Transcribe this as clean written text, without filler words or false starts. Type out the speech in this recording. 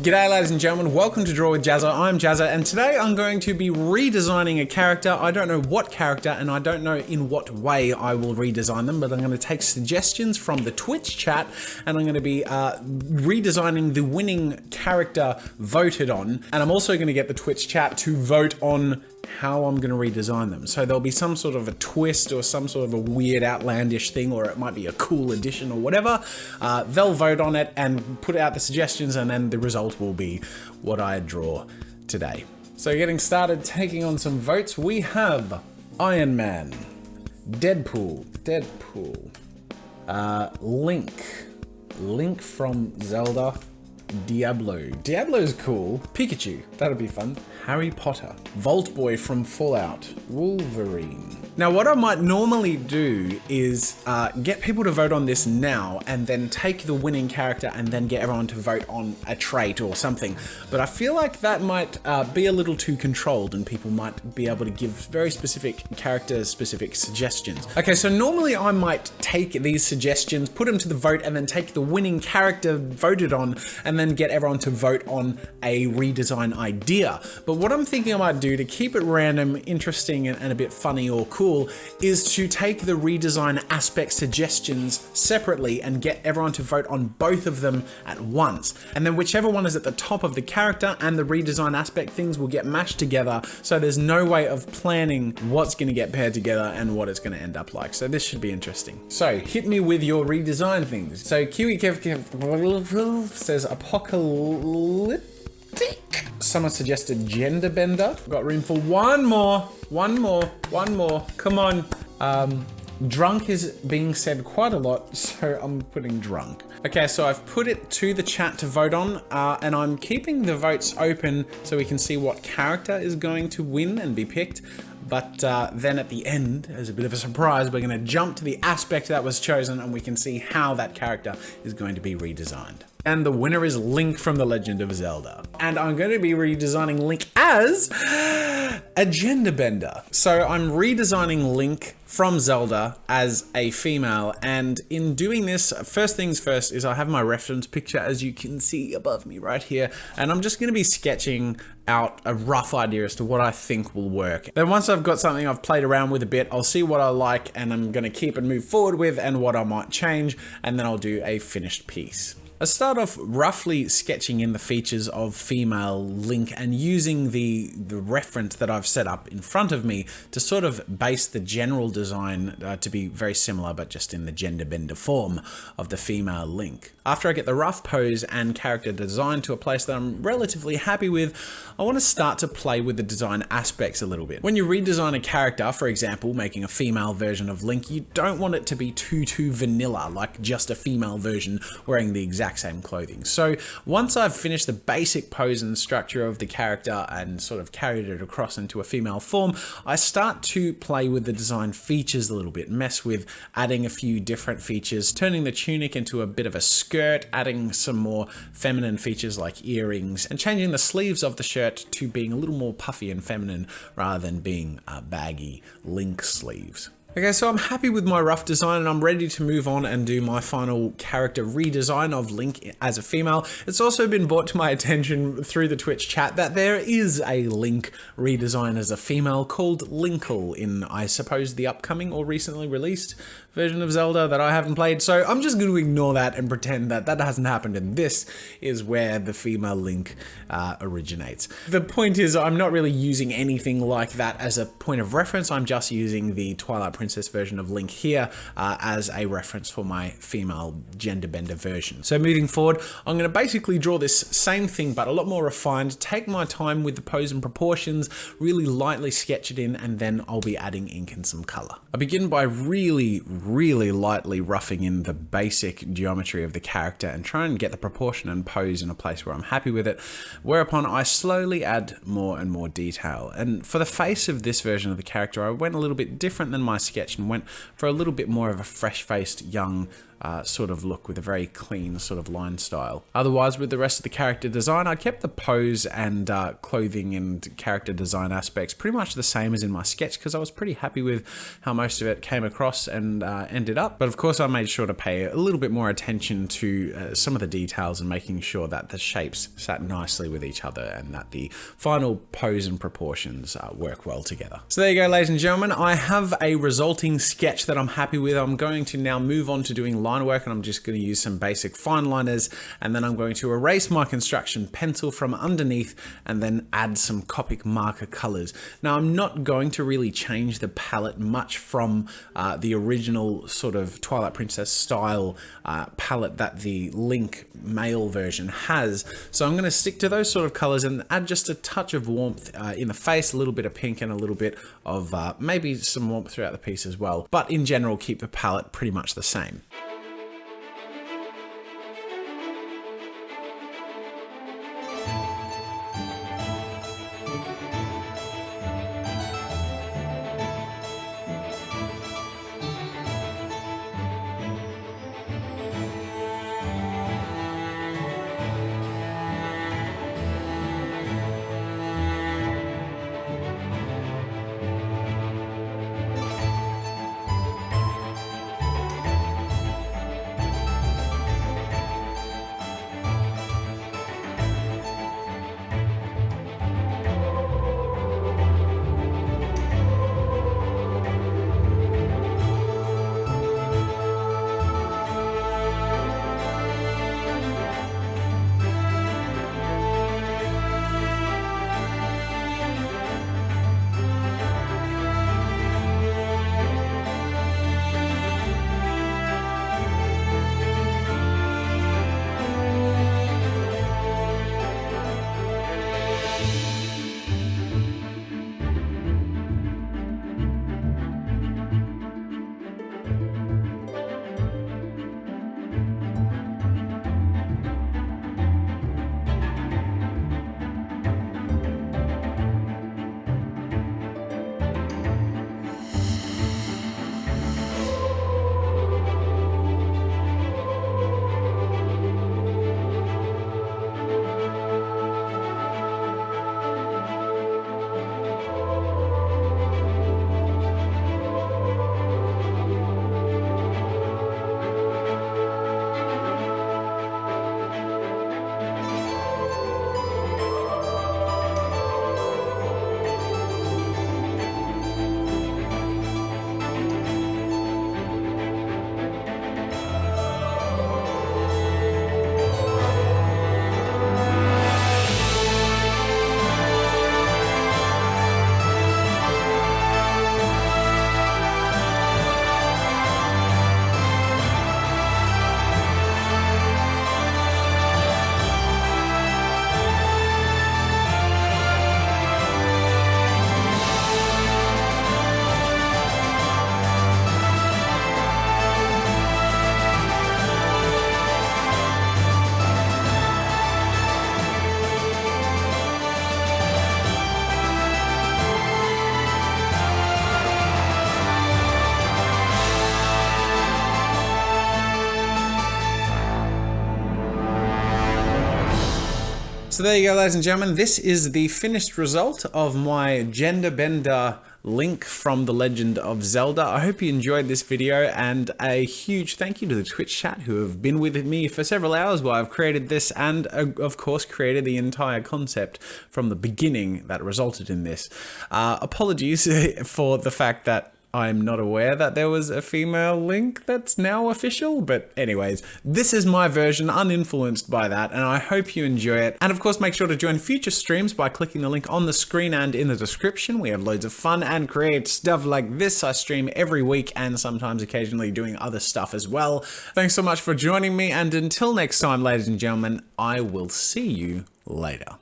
G'day ladies and gentlemen, welcome to Draw with Jazza. I'm Jazza and today I'm going to be redesigning a character. I don't know what character and I don't know in what way I will redesign them, but I'm going to take suggestions from the Twitch chat and I'm going to be redesigning the winning character voted on, and I'm also going to get the Twitch chat to vote on how I'm going to redesign them. So there'll be some sort of a twist or some sort of a weird outlandish thing, or it might be a cool addition or whatever. They'll vote on it and put out the suggestions, and then the result will be what I draw today. So getting started, taking on some votes, we have Iron Man, Deadpool, Link from Zelda, Diablo's cool, Pikachu, that'll be fun, Harry Potter, Vault Boy from Fallout, Wolverine. Now what I might normally do is get people to vote on this now and then take the winning character and then get everyone to vote on a trait or something. But I feel like that might be a little too controlled and people might be able to give very specific character-specific suggestions. Okay, so normally I might take these suggestions, put them to the vote, and then take the winning character voted on and then get everyone to vote on a redesign idea. But what I'm thinking I might do to keep it random, interesting, and a bit funny or cool is to take the redesign aspect suggestions separately and get everyone to vote on both of them at once. And then whichever one is at the top of the character and the redesign aspect things will get mashed together, so there's no way of planning what's going to get paired together and what it's going to end up like. So this should be interesting. So hit me with your redesign things. So Kiwi Kev says apocalyptic. Someone suggested gender bender. Got room for one more. Come on. Drunk is being said quite a lot, so I'm putting drunk. Okay, so I've put it to the chat to vote on, and I'm keeping the votes open so we can see what character is going to win and be picked. But then at the end, as a bit of a surprise, we're going to jump to the aspect that was chosen and we can see how that character is going to be redesigned. And the winner is Link from The Legend of Zelda. And I'm going to be redesigning Link as a gender bender. So I'm redesigning Link from Zelda as a female, and in doing this, first things first is I have my reference picture, as you can see above me right here, and I'm just going to be sketching out a rough idea as to what I think will work. Then once I've got something I've played around with a bit, I'll see what I like and I'm going to keep and move forward with, and what I might change, and then I'll do a finished piece. I start off roughly sketching in the features of female Link and using the reference that I've set up in front of me to sort of base the general design to be very similar, but just in the gender bender form of the female Link. After I get the rough pose and character design to a place that I'm relatively happy with, I want to start to play with the design aspects a little bit. When you redesign a character, for example, making a female version of Link, you don't want it to be too vanilla, like just a female version wearing the exact same clothing. So once I've finished the basic pose and structure of the character and sort of carried it across into a female form, I start to play with the design features a little bit, mess with adding a few different features, turning the tunic into a bit of a skirt, adding some more feminine features like earrings, and changing the sleeves of the shirt to being a little more puffy and feminine rather than being baggy Link sleeves. Okay, so I'm happy with my rough design and I'm ready to move on and do my final character redesign of Link as a female. It's also been brought to my attention through the Twitch chat that there is a Link redesign as a female called Linkle in, I suppose, the upcoming or recently released version of Zelda that I haven't played. So I'm just going to ignore that and pretend that that hasn't happened, and this is where the female Link originates. The point is, I'm not really using anything like that as a point of reference. I'm just using the Twilight Princess version of Link here as a reference for my female gender bender version. So moving forward, I'm going to basically draw this same thing but a lot more refined, take my time with the pose and proportions, really lightly sketch it in, and then I'll be adding ink and some color. I begin by really lightly roughing in the basic geometry of the character and try and get the proportion and pose in a place where I'm happy with it, whereupon I slowly add more and more detail. And for the face of this version of the character, I went a little bit different than my sketch and went for a little bit more of a fresh-faced, young sort of look with a very clean sort of line style. Otherwise, with the rest of the character design, I kept the pose and clothing and character design aspects pretty much the same as in my sketch because I was pretty happy with how most of it came across and ended up. But of course, I made sure to pay a little bit more attention to some of the details and making sure that the shapes sat nicely with each other and that the final pose and proportions work well together. So there you go, ladies and gentlemen. I have a resulting sketch that I'm happy with. I'm going to now move on to doing line work, and I'm just going to use some basic fine liners, and then I'm going to erase my construction pencil from underneath and then add some copic marker colors. Now, I'm not going to really change the palette much from the original sort of Twilight Princess style palette that the Link male version has, so I'm going to stick to those sort of colors and add just a touch of warmth in the face, a little bit of pink and a little bit of maybe some warmth throughout the piece as well, but in general keep the palette pretty much the same. So there you go, ladies and gentlemen. This is the finished result of my gender bender Link from The Legend of Zelda. I hope you enjoyed this video, and a huge thank you to the Twitch chat who have been with me for several hours while I've created this and of course created the entire concept from the beginning that resulted in this. Apologies for the fact that I'm not aware that there was a female Link that's now official, but anyways, this is my version, uninfluenced by that, and I hope you enjoy it. And of course, make sure to join future streams by clicking the link on the screen and in the description. We have loads of fun and creative stuff like this. I stream every week and sometimes occasionally doing other stuff as well. Thanks so much for joining me, and until next time, ladies and gentlemen, I will see you later.